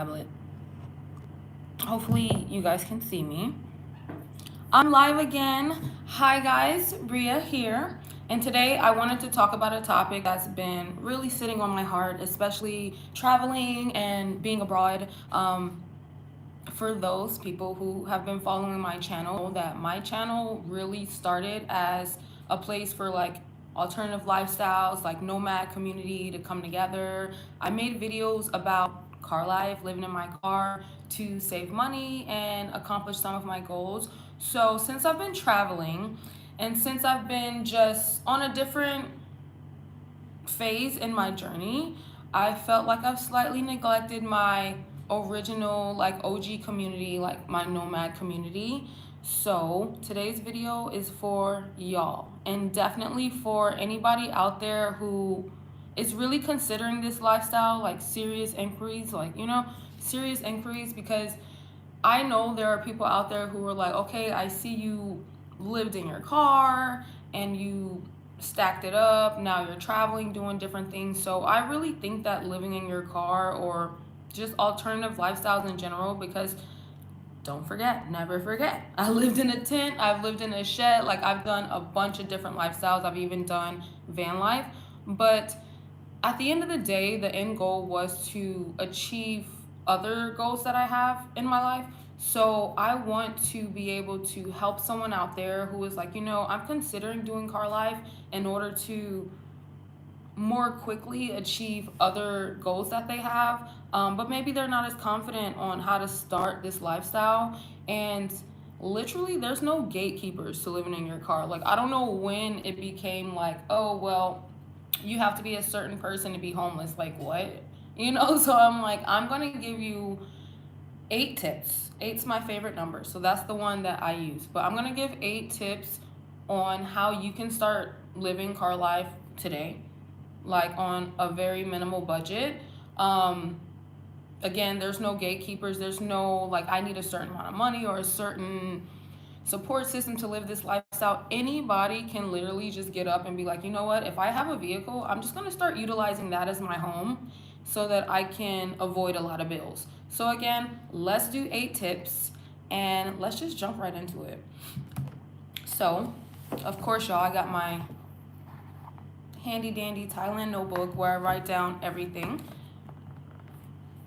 tablet. Hopefully you guys can see me. I'm live again. Hi guys, Bria here. And today I wanted to talk about a topic that's been really sitting on my heart, especially traveling and being abroad. For those people who have been following my channel, that my channel really started as a place for like alternative lifestyles, like nomad community to come together. I made videos about car life, living in my car to save money and accomplish some of my goals. So since I've been traveling and since I've been just on a different phase in my journey, I felt like I've slightly neglected my original like OG community, like my nomad community. So today's video is for y'all, and definitely for anybody out there who is really considering this lifestyle, like serious inquiries, serious inquiries, because I know there are people out there who are like, okay, I see you lived in your car and you stacked it up. Now you're traveling, doing different things. So I really think that living in your car or just alternative lifestyles in general, because don't forget, never forget, I lived in a tent, I've lived in a shed, like I've done a bunch of different lifestyles. I've even done van life. But at the end of the day, the end goal was to achieve other goals that I have in my life. So I want to be able to help someone out there who is like, I'm considering doing car life in order to more quickly achieve other goals that they have. But maybe they're not as confident on how to start this lifestyle. And literally, there's no gatekeepers to living in your car. Like, I don't know when it became like, oh, well, you have to be a certain person to be homeless. Like, what? So I'm like, I'm going to give you 8 tips. Eight's my favorite number, so that's the one that I use. But I'm going to give 8 tips on how you can start living car life today, like on a very minimal budget. Again, there's no gatekeepers. There's no like, I need a certain amount of money or a certain support system to live this lifestyle. Anybody can literally just get up and be like, you know what, if I have a vehicle, I'm just going to start utilizing that as my home so that I can avoid a lot of bills. So again, let's do 8 tips and let's just jump right into it. So of course, y'all, I got my handy dandy Thailand notebook where I write down everything.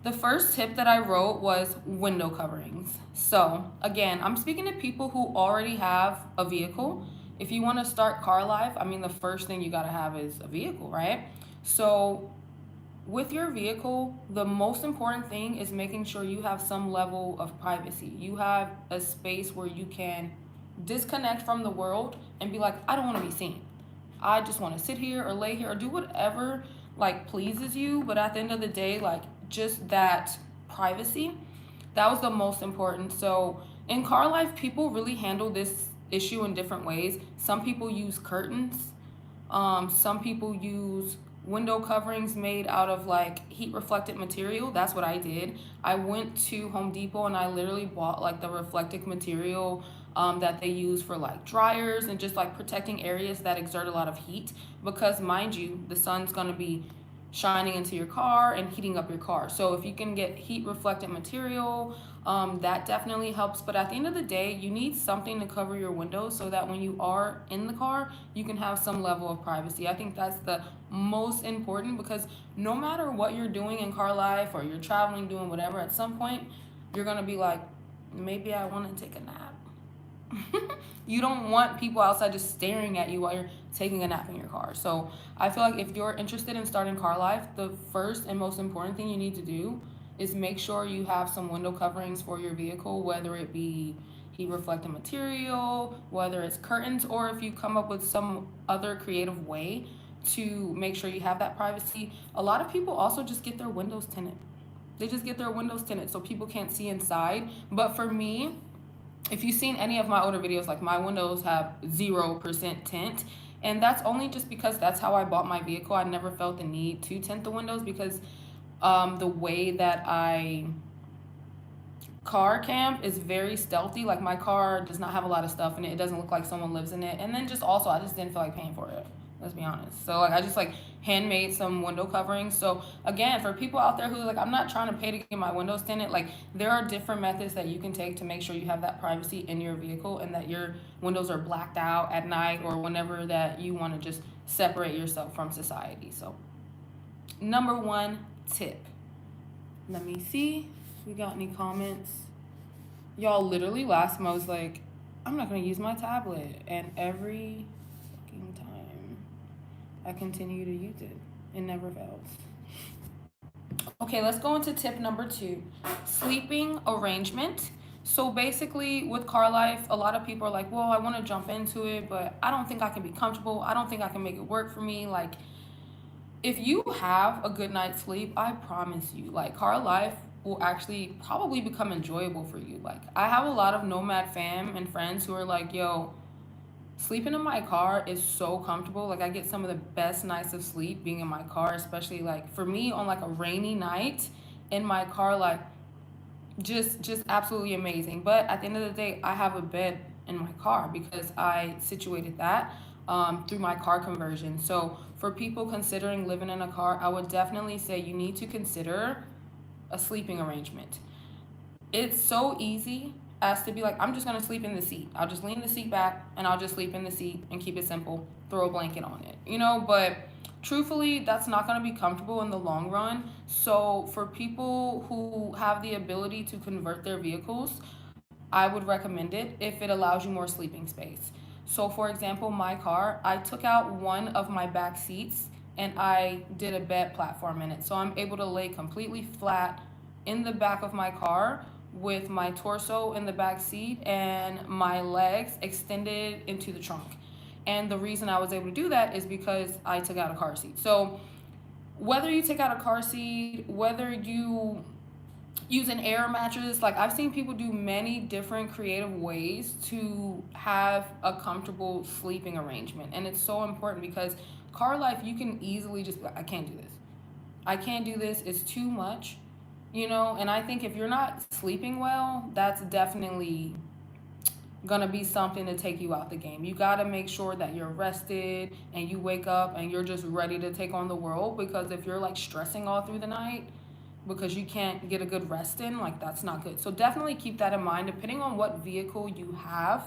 The first tip that I wrote was window coverings. So again, I'm speaking to people who already have a vehicle. If you want to start car life, the first thing you got to have is a vehicle, right? So with your vehicle, the most important thing is making sure you have some level of privacy. You have a space where you can disconnect from the world and be like, I don't want to be seen. I just want to sit here or lay here or do whatever like pleases you. But at the end of the day, like just that privacy, that was the most important. So in car life, people really handle this issue in different ways. Some people use curtains. Some people use window coverings made out of like heat reflected material. That's what I did. I went to Home Depot and I literally bought like the reflective material that they use for like dryers and just like protecting areas that exert a lot of heat, because mind you, the sun's going to be shining into your car and heating up your car. So if you can get heat reflectant material, that definitely helps. But at the end of the day, you need something to cover your windows so that when you are in the car, you can have some level of privacy. I think that's the most important, because no matter what you're doing in car life or you're traveling, doing whatever, at some point you're going to be like, maybe I want to take a nap. You don't want people outside just staring at you while you're taking a nap in your car. So I feel like if you're interested in starting car life, the first and most important thing you need to do is make sure you have some window coverings for your vehicle, whether it be heat reflecting material, whether it's curtains, or if you come up with some other creative way to make sure you have that privacy. A lot of people also just get their windows tinted. They just get their windows tinted so people can't see inside. But for me, if you've seen any of my older videos, like my windows have 0% tint. And that's only just because that's how I bought my vehicle. I never felt the need to tint the windows because the way that I car camp is very stealthy. Like my car does not have a lot of stuff in it. It doesn't look like someone lives in it. And then just also, I just didn't feel like paying for it. Let's be honest. So like I just like handmade some window coverings. So again, for people out there who like I'm not trying to pay to get my windows tinted, like there are different methods that you can take to make sure you have that privacy in your vehicle and that your windows are blacked out at night or whenever that you want to just separate yourself from society. So number one tip. Let me see if we got any comments. Y'all, literally last month I was like, I'm not gonna use my tablet, and every fucking time I continue to use it. It never fails. Okay, let's go into tip number 2, sleeping arrangement. So basically with car life, a lot of people are like, well, I want to jump into it, but I don't think I can be comfortable. I don't think I can make it work for me. Like, if you have a good night's sleep, I promise you, like, car life will actually probably become enjoyable for you. Like, I have a lot of nomad fam and friends who are like, yo, sleeping in my car is so comfortable. Like, I get some of the best nights of sleep being in my car, especially like for me on like a rainy night in my car, like just absolutely amazing. But at the end of the day, I have a bed in my car because I situated that through my car conversion. So for people considering living in a car, I would definitely say you need to consider a sleeping arrangement. It's so easy as to be like, I'm just gonna sleep in the seat. I'll just lean the seat back and I'll just sleep in the seat and keep it simple. Throw a blanket on it, you know? But truthfully, that's not gonna be comfortable in the long run. So for people who have the ability to convert their vehicles, I would recommend it if it allows you more sleeping space. So for example, my car, I took out one of my back seats and I did a bed platform in it. So I'm able to lay completely flat in the back of my car with my torso in the back seat and my legs extended into the trunk. And the reason I was able to do that is because I took out a car seat. So whether you take out a car seat, whether you use an air mattress, like I've seen people do many different creative ways to have a comfortable sleeping arrangement. And it's so important because car life, you can easily just be like, I can't do this. I can't do this. It's too much, you know? And I think if you're not sleeping well, that's definitely gonna be something to take you out the game. You gotta make sure that you're rested and you wake up and you're just ready to take on the world, because if you're like stressing all through the night because you can't get a good rest in, like that's not good. So definitely keep that in mind. Depending on what vehicle you have,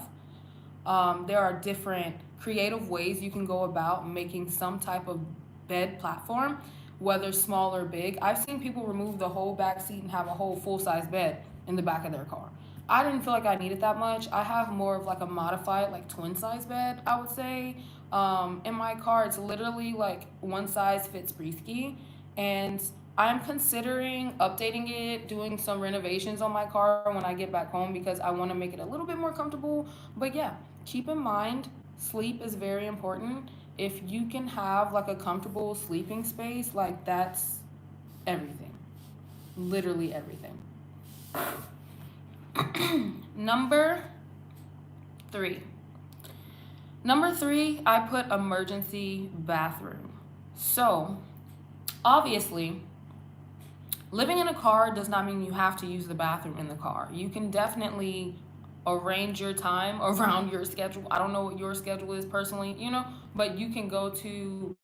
there are different creative ways you can go about making some type of bed platform, whether small or big. I've seen people remove the whole back seat and have a whole full-size bed in the back of their car. I didn't feel like I needed that much. I have more of like a modified, like twin size bed, I would say. In my car, it's literally like one size fits Breeski. And I'm considering updating it, doing some renovations on my car when I get back home because I want to make it a little bit more comfortable. But yeah, keep in mind, sleep is very important. If you can have like a comfortable sleeping space, like that's everything. Literally everything. Number 3. Number 3, I put emergency bathroom. So, obviously, living in a car does not mean you have to use the bathroom in the car. You can definitely arrange your time around your schedule. I don't know what your schedule is personally, you know, but you can go to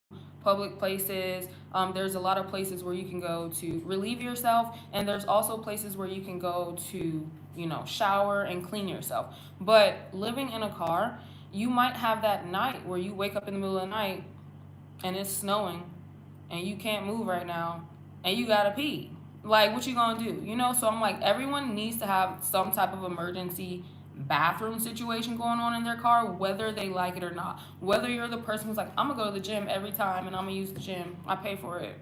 public places. There's a lot of places where you can go to relieve yourself, and there's also places where you can go to, you know, shower and clean yourself. But living in a car, you might have that night where you wake up in the middle of the night and it's snowing and you can't move right now and you gotta pee. Like, what you gonna do? You know, so I'm like, everyone needs to have some type of emergency bathroom situation going on in their car, whether they like it or not. Whether you're the person who's like, I'm gonna go to the gym every time and I'm gonna use the gym, I pay for it,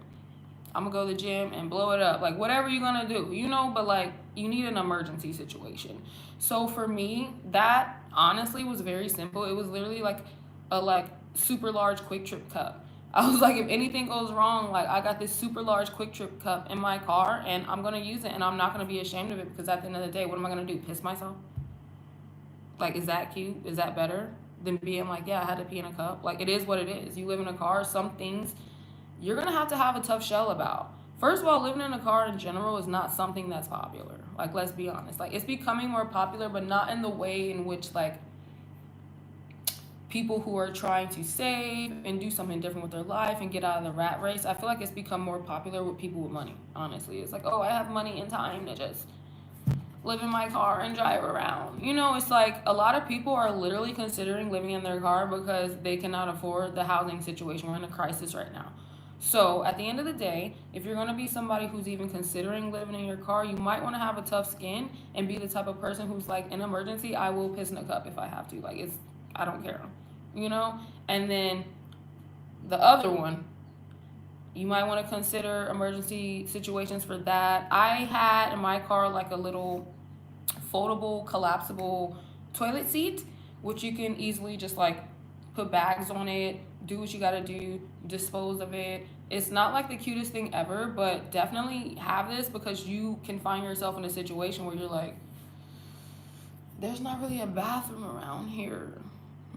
I'm gonna go to the gym and blow it up, like whatever you're gonna do, you know, but like you need an emergency situation. So for me, that honestly was very simple. It was literally like a like super large Quick Trip cup. I was like, if anything goes wrong, like I got this super large Quick Trip cup in my car and I'm gonna use it and I'm not gonna be ashamed of it, because at the end of the day, what am I gonna do? Piss myself? Like, is that cute? Is that better than being like, yeah, I had to pee in a cup? Like, it is what it is. You live in a car, some things you're gonna have to have a tough shell about. First of all, living in a car in general is not something that's popular. Like, let's be honest. Like, it's becoming more popular, but not in the way in which like people who are trying to save and do something different with their life and get out of the rat race. I feel like it's become more popular with people with money, honestly. It's like, oh, I have money and time to just live in my car and drive around. It's like a lot of people are literally considering living in their car because they cannot afford the housing situation. We're in a crisis right now. So at the end of the day, if you're going to be somebody who's even considering living in your car, you might want to have a tough skin and be the type of person who's like, in emergency, I will piss in a cup if I have to. Like, I don't care, you know? And then the other one, you might want to consider emergency situations for that. I had in my car like a little foldable, collapsible toilet seat, which you can easily just like put bags on it, do what you gotta do, dispose of it. It's not like the cutest thing ever, but definitely have this because you can find yourself in a situation where you're like, there's not really a bathroom around here.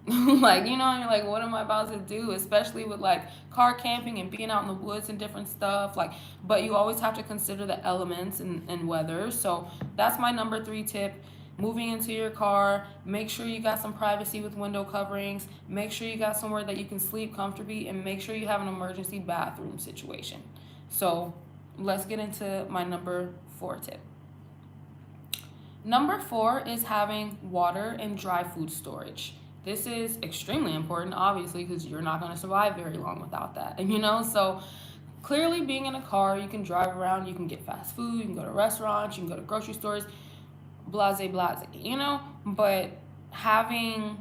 Like, and you're like, what am I about to do? Especially with like car camping and being out in the woods and different stuff. Like, but you always have to consider the elements and weather. So that's my number 3 tip. Moving into your car, make sure you got some privacy with window coverings. Make sure you got somewhere that you can sleep comfortably, and make sure you have an emergency bathroom situation. So let's get into my number 4 tip. Number 4 is having water and dry food storage. This is extremely important, obviously, because you're not going to survive very long without that. So clearly being in a car, you can drive around, you can get fast food, you can go to restaurants, you can go to grocery stores, blase, but having,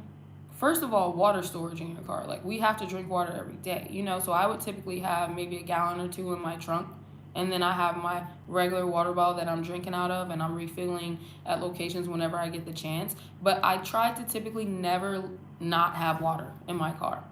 first of all, water storage in your car. Like, we have to drink water every day, so I would typically have maybe a gallon or 2 in my trunk. And then I have my regular water bottle that I'm drinking out of, and I'm refilling at locations whenever I get the chance. But I try to typically never not have water in my car.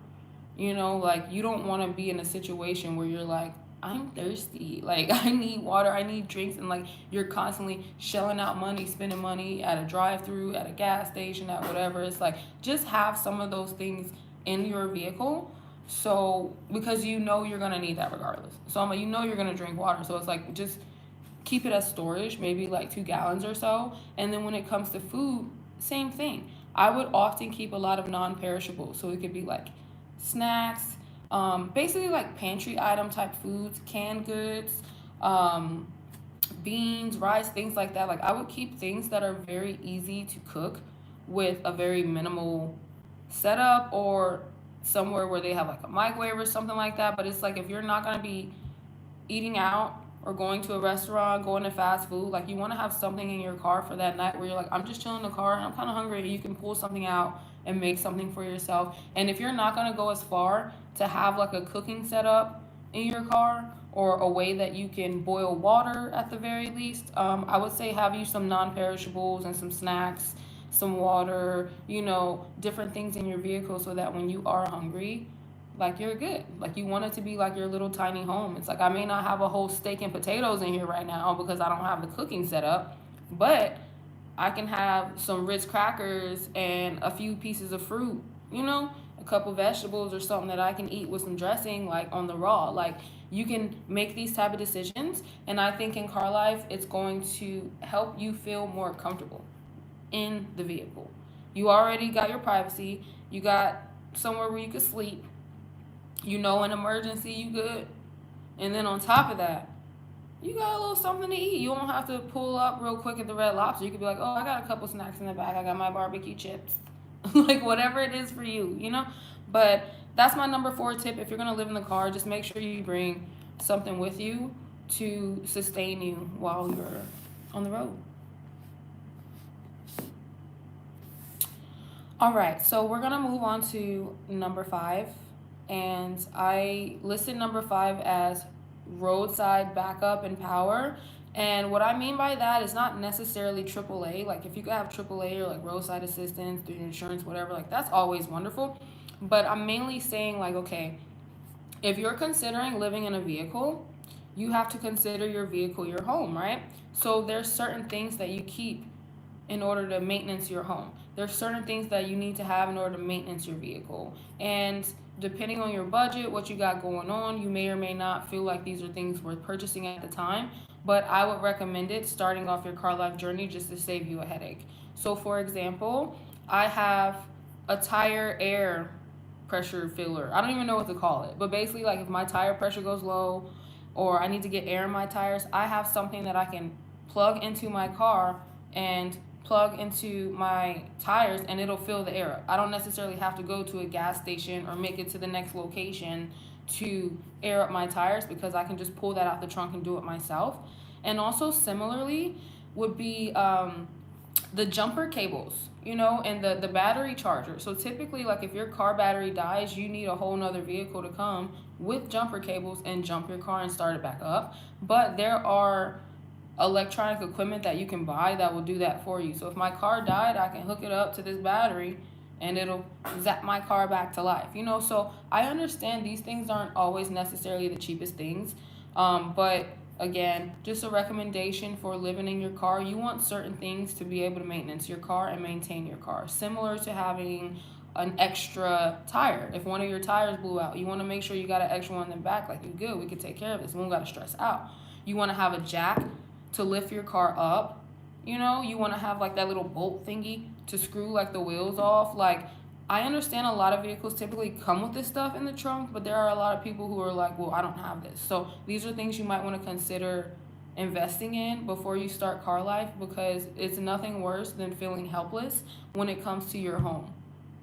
Like, you don't want to be in a situation where you're like, I'm thirsty. Like, I need water, I need drinks. And like, you're constantly shelling out money, spending money at a drive-through, at a gas station, at whatever. It's like, just have some of those things in your vehicle. So, because you're going to need that regardless. So, you're going to drink water. So, it's like, just keep it as storage, maybe like 2 gallons or so. And then when it comes to food, same thing. I would often keep a lot of non-perishables. So, it could be like snacks, basically like pantry item type foods, canned goods, beans, rice, things like that. Like, I would keep things that are very easy to cook with a very minimal setup, or somewhere where they have like a microwave or something like that. But it's like, if you're not going to be eating out or going to a restaurant, going to fast food, like, you want to have something in your car for that night where you're like, I'm just chilling in the car and I'm kind of hungry. You can pull something out and make something for yourself. And if you're not going to go as far to have like a cooking setup in your car, or a way that you can boil water at the very least, I would say have you some non-perishables and some snacks, some water, different things in your vehicle, so that when you are hungry, like, you're good. Like, you want it to be like your little tiny home. It's like, I may not have a whole steak and potatoes in here right now because I don't have the cooking set up, but I can have some Ritz crackers and a few pieces of fruit, a couple vegetables or something that I can eat with some dressing, like, on the raw. Like, you can make these type of decisions, and I think in car life, it's going to help you feel more comfortable in the vehicle. You already got your privacy. You got somewhere where you can sleep. In emergency, you good. And then on top of that, you got a little something to eat. You don't have to pull up real quick at the Red Lobster. You could be like, oh, I got a couple snacks in the back. I got my barbecue chips. Like, whatever it is for you, But that's my number 4 tip. If you're going to live in the car, just make sure you bring something with you to sustain you while you're on the road. All right, so we're going to move on to number 5. And I listed number 5 as roadside backup and power. And what I mean by that is not necessarily AAA. Like, if you could have AAA or like roadside assistance through your insurance, whatever, like, that's always wonderful. But I'm mainly saying, like, okay, if you're considering living in a vehicle, you have to consider your vehicle your home, right? So there's certain things that you keep in order to maintenance your home. There's certain things that you need to have in order to maintenance your vehicle. And depending on your budget, what you got going on, you may or may not feel like these are things worth purchasing at the time. But I would recommend it starting off your car life journey just to save you a headache. So for example, I have a tire air pressure filler. I don't even know what to call it, but basically, like if my tire pressure goes low or I need to get air in my tires, I have something that I can plug into my car and plug into my tires and it'll fill the air up. I don't necessarily have to go to a gas station or make it to the next location to air up my tires because I can just pull that out the trunk and do it myself. And also, similarly, would be the jumper cables, and the battery charger. So typically, like if your car battery dies, you need a whole nother vehicle to come with jumper cables and jump your car and start it back up. But there are electronic equipment that you can buy that will do that for you. So if my car died, I can hook it up to this battery and it'll zap my car back to life. So I understand these things aren't always necessarily the cheapest things, but again, just a recommendation for living in your car. You want certain things to be able to maintenance your car and maintain your car, similar to having an extra tire. If one of your tires blew out, you want to make sure you got an extra one in the back. Like, you good, we can take care of this, we don't got to stress out. You want to have a jack to lift your car up. You want to have like that little bolt thingy to screw like the wheels off. Like, I understand a lot of vehicles typically come with this stuff in the trunk, but there are a lot of people who are like, well, I don't have this. So these are things you might want to consider investing in before you start car life, because it's nothing worse than feeling helpless when it comes to your home.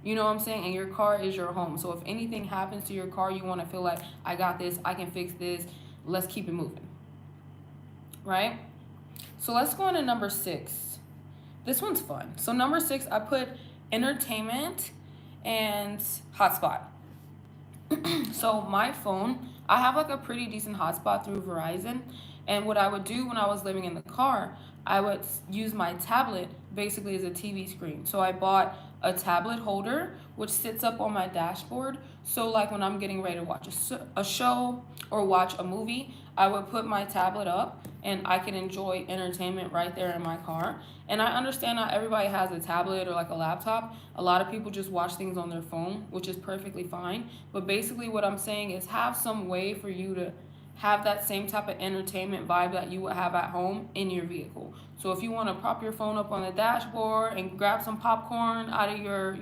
You know what I'm saying? And your car is your home. So if anything happens to your car, you want to feel like, I got this, I can fix this, let's keep it moving. Right? So let's go into number 6. This one's fun. So number 6, I put entertainment and hotspot. So my phone, I have like a pretty decent hotspot through Verizon. And what I would do when I was living in the car, I would use my tablet basically as a TV screen. So I bought a tablet holder which sits up on my dashboard. So like when I'm getting ready to watch a show or watch a movie, I would put my tablet up and I can enjoy entertainment right there in my car. And I understand not everybody has a tablet or like a laptop. A lot of people just watch things on their phone, which is perfectly fine. But basically what I'm saying is have some way for you to have that same type of entertainment vibe that you would have at home in your vehicle. So if you want to prop your phone up on the dashboard and grab some popcorn out of your,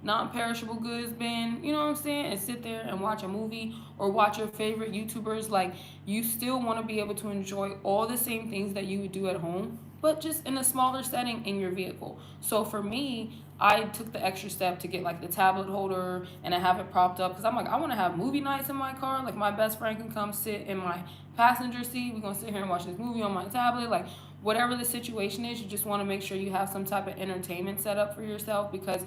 non-perishable goods bin, you know what I'm saying, and sit there and watch a movie or watch your favorite YouTubers, like, you still want to be able to enjoy all the same things that you would do at home, but just in a smaller setting in your vehicle. So for me, I took the extra step to get like the tablet holder and I have it propped up because I'm like, I want to have movie nights in my car. Like, my best friend can come sit in my passenger seat. We're going to sit here and watch this movie on my tablet. Like, whatever the situation is, you just want to make sure you have some type of entertainment set up for yourself, because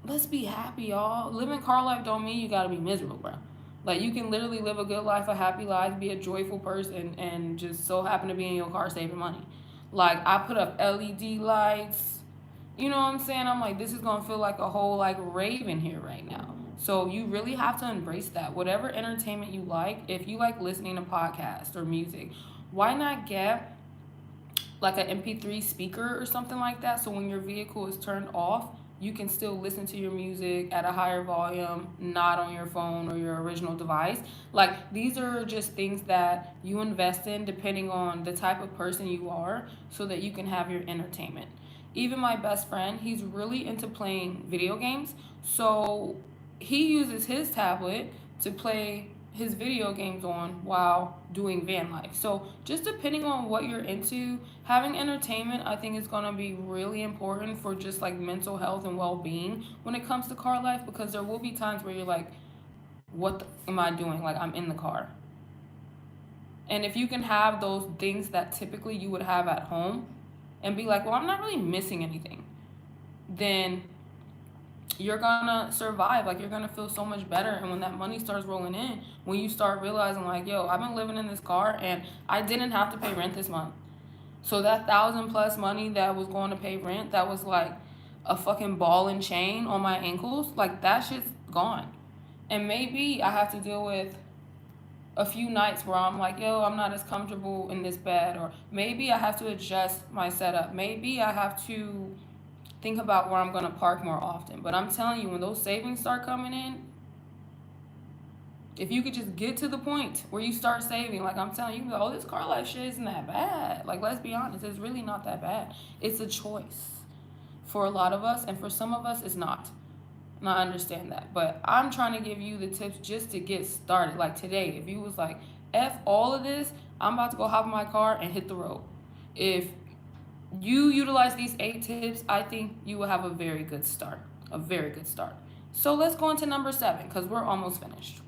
let's be happy, y'all. Living car life don't mean you got to be miserable, bro. Like, you can literally live a good life, a happy life, be a joyful person, and just so happen to be in your car saving money. Like, I put up LED lights. You know what I'm saying? I'm like, this is going to feel like a whole, like, rave in here right now. So you really have to embrace that. Whatever entertainment you like, if you like listening to podcasts or music, why not get, like, an MP3 speaker or something like that, so when your vehicle is turned off, you can still listen to your music at a higher volume, not on your phone or your original device. Like, these are just things that you invest in depending on the type of person you are, so that you can have your entertainment. Even my best friend, he's really into playing video games. So he uses his tablet to play his video games on while doing van life. So just depending on what you're into, having entertainment, I think, is going to be really important for just like mental health and well-being when it comes to car life, because there will be times where you're like, am I doing? Like, I'm in the car. And if you can have those things that typically you would have at home and be like, well, I'm not really missing anything, then you're gonna survive. Like, you're gonna feel so much better. And when that money starts rolling in, when you start realizing like, yo, I've been living in this car and I didn't have to pay rent this month. So that $1,000+ money that was going to pay rent, that was like a fucking ball and chain on my ankles, like, that shit's gone. And maybe I have to deal with a few nights where I'm like, yo, I'm not as comfortable in this bed, or maybe I have to adjust my setup. Maybe I have to think about where I'm going to park more often. But I'm telling you, when those savings start coming in, if you could just get to the point where you start saving, like, I'm telling you, oh, this car life shit isn't that bad. Like, let's be honest, it's really not that bad. It's a choice for a lot of us, and for some of us, it's not. And I understand that. But I'm trying to give you the tips just to get started. Like today, if you was like, F all of this, I'm about to go hop in my car and hit the road. If you utilize these 8 tips, I think you will have a very good start. A very good start. So let's go into number 7 because we're almost finished.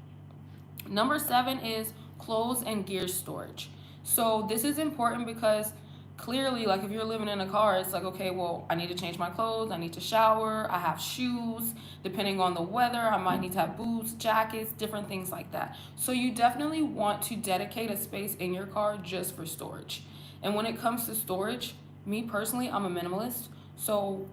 Number 7 is clothes and gear storage. So this is important because clearly, like if you're living in a car, it's like, okay, well, I need to change my clothes, I need to shower, I have shoes, depending on the weather, I might need to have boots, jackets, different things like that. So you definitely want to dedicate a space in your car just for storage. And when it comes to storage, me personally, I'm a minimalist. So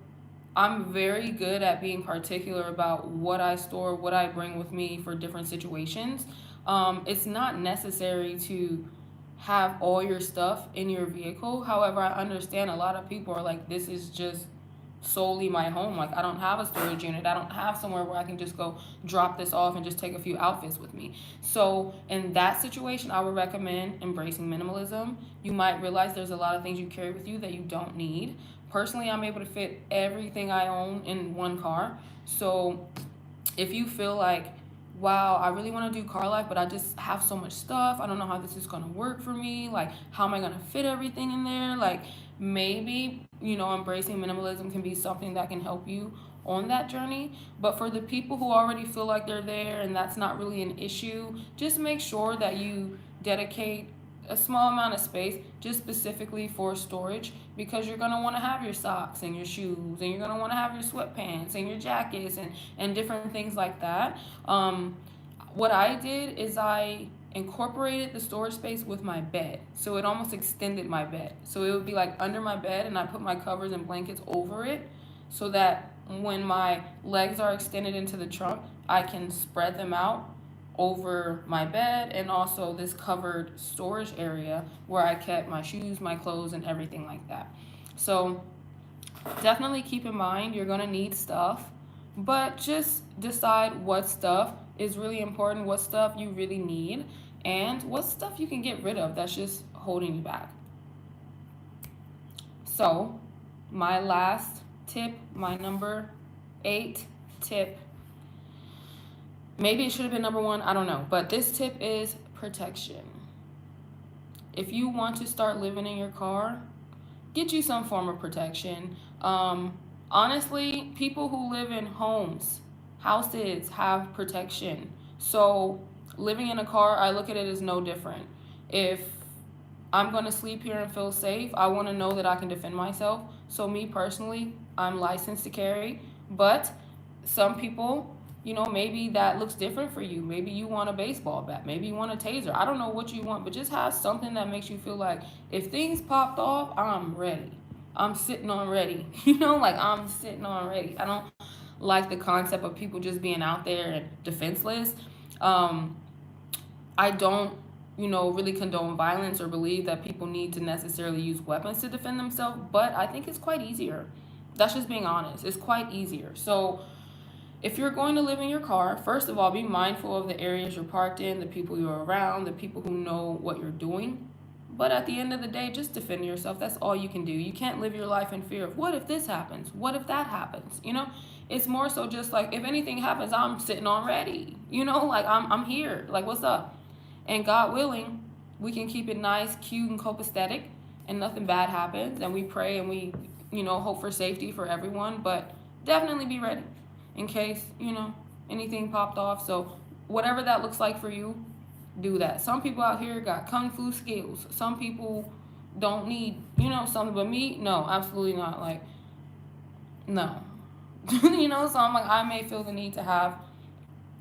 I'm very good at being particular about what I store, what I bring with me for different situations. It's not necessary to have all your stuff in your vehicle. However, I understand a lot of people are like, this is just solely my home. Like, I don't have a storage unit. I don't have somewhere where I can just go drop this off and just take a few outfits with me. So, in that situation, I would recommend embracing minimalism. You might realize there's a lot of things you carry with you that you don't need. Personally, I'm able to fit everything I own in one car. So, if you feel like, wow, I really want to do car life, but I just have so much stuff. I don't know how this is going to work for me. Like, how am I going to fit everything in there? Like, maybe, embracing minimalism can be something that can help you on that journey. But for the people who already feel like they're there and that's not really an issue, just make sure that you dedicate a small amount of space just specifically for storage, because you're going to want to have your socks and your shoes, and you're going to want to have your sweatpants and your jackets and different things like that. What I did is I incorporated the storage space with my bed, so it almost extended my bed. So it would be like under my bed, and I put my covers and blankets over it so that when my legs are extended into the trunk, I can spread them out over my bed, and also this covered storage area where I kept my shoes, my clothes, and everything like that. So definitely keep in mind you're going to need stuff, but just decide what stuff is really important, what stuff you really need, and what stuff you can get rid of that's just holding you back. So, my last tip, my number 8 tip, maybe it should have been number 1, I don't know, but this tip is protection. If you want to start living in your car, get you some form of protection. Honestly, people who live in houses have protection. So living in a car, I look at it as no different. If I'm going to sleep here and feel safe, I want to know that I can defend myself. So me personally, I'm licensed to carry, but some people, maybe that looks different for you. Maybe you want a baseball bat. Maybe you want a taser. I don't know what you want, but just have something that makes you feel like if things popped off, I'm ready. I'm sitting on ready. Like I'm sitting on ready. I don't like the concept of people just being out there and defenseless. I don't, really condone violence or believe that people need to necessarily use weapons to defend themselves, but I think it's quite easier. That's just being honest. It's quite easier. So if you're going to live in your car, first of all, be mindful of the areas you're parked in, the people you're around, the people who know what you're doing. But at the end of the day, just defend yourself. That's all you can do. You can't live your life in fear of what if this happens? What if that happens? It's more so just like if anything happens, I'm sitting on ready. Like I'm here. Like what's up? And God willing, we can keep it nice, cute, and copacetic, and nothing bad happens. And we pray and we, hope for safety for everyone. But definitely be ready in case, anything popped off. So whatever that looks like for you, do that. Some people out here got kung fu skills. Some people don't need, something, but me, no, absolutely not. Like, no. So I'm like, I may feel the need to have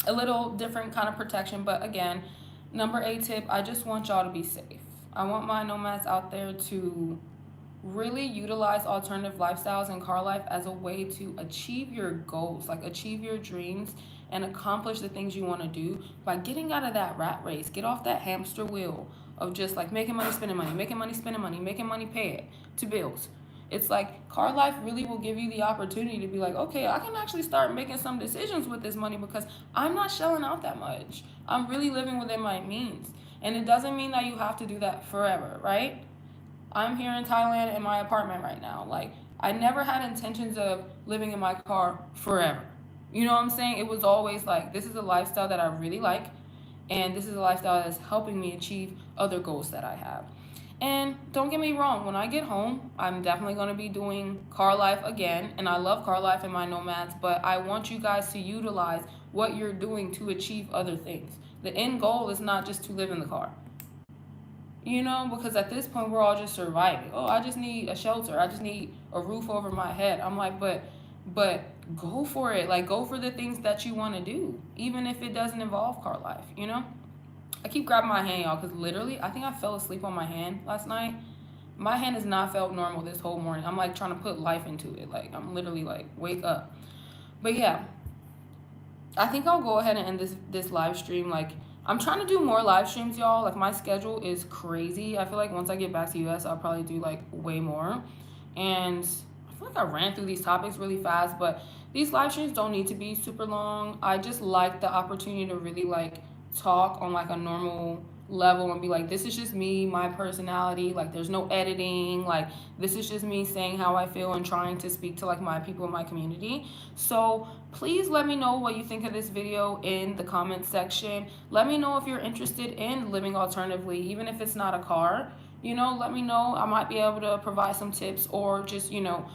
a little different kind of protection, but again, number 8 tip, I just want y'all to be safe. I want my nomads out there to really utilize alternative lifestyles and car life as a way to achieve your goals, like achieve your dreams and accomplish the things you want to do by getting out of that rat race, get off that hamster wheel of just like making money, spending money, making money, spending money, making money, pay it to bills. It's like car life really will give you the opportunity to be like, okay, I can actually start making some decisions with this money because I'm not shelling out that much. I'm really living within my means. And it doesn't mean that you have to do that forever, right? I'm here in Thailand in my apartment right now. Like, I never had intentions of living in my car forever. You know what I'm saying? It was always like, this is a lifestyle that I really like, and this is a lifestyle that's helping me achieve other goals that I have. And don't get me wrong, when I get home, I'm definitely going to be doing car life again, and I love car life and my nomads, but I want you guys to utilize what you're doing to achieve other things. The end goal is not just to live in the car. You know, because at this point we're all just surviving. Oh, I just need a shelter. I just need a roof over my head. I'm like, but go for it. Like, go for the things that you want to do, even if it doesn't involve car life, you know? I keep grabbing my hand, y'all, because literally, I think I fell asleep on my hand last night. My hand has not felt normal this whole morning. I'm like trying to put life into it. Like, I'm literally like, wake up. But yeah, I think I'll go ahead and end this live stream. Like, I'm trying to do more live streams, y'all. Like, my schedule is crazy. I feel like once I get back to US, I'll probably do like way more. And I feel like I ran through these topics really fast, but these live streams don't need to be super long. I just like the opportunity to really like talk on like a normal level and be like, this is just me, my personality. Like, there's no editing. Like, this is just me saying how I feel and trying to speak to like my people in my community. So please let me know what you think of this video in the comment section. Let me know if you're interested in living alternatively, even if it's not a car. You know, let me know. I might be able to provide some tips, or just, you know,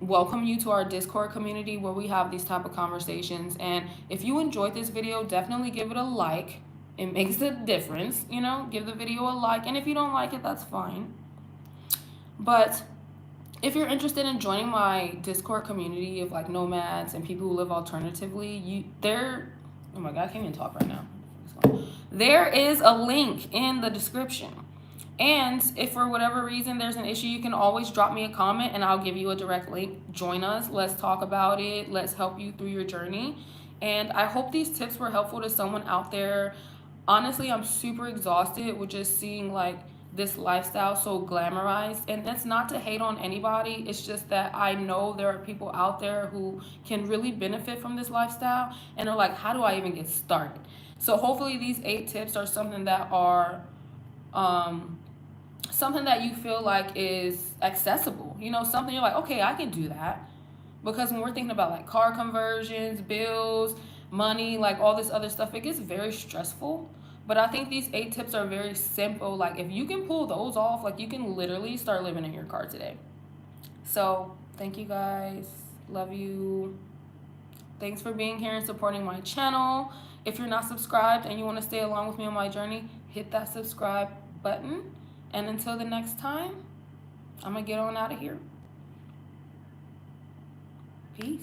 welcome you to our Discord community where we have these type of conversations. And if you enjoyed this video, definitely give it a like. It makes a difference, you know. Give the video a like, and if you don't like it, that's fine. But if you're interested in joining my Discord community of like nomads and people who live alternatively, oh my god, I can't even talk right now. There is a link in the description. And if for whatever reason there's an issue, you can always drop me a comment and I'll give you a direct link. Join us. Let's talk about it. Let's help you through your journey. And I hope these tips were helpful to someone out there. Honestly, I'm super exhausted with just seeing like this lifestyle so glamorized. And that's not to hate on anybody. It's just that I know there are people out there who can really benefit from this lifestyle and are like, how do I even get started? So hopefully these 8 tips are something that are something that you feel like is accessible. You know, something you're like, okay, I can do that. Because when we're thinking about like car conversions, bills, money, like all this other stuff, it gets very stressful. But I think these 8 tips are very simple. Like, if you can pull those off, like, you can literally start living in your car today. So thank you guys. Love you. Thanks for being here and supporting my channel. If you're not subscribed and you want to stay along with me on my journey, hit that subscribe button. And until the next time, I'm going to get on out of here. Peace.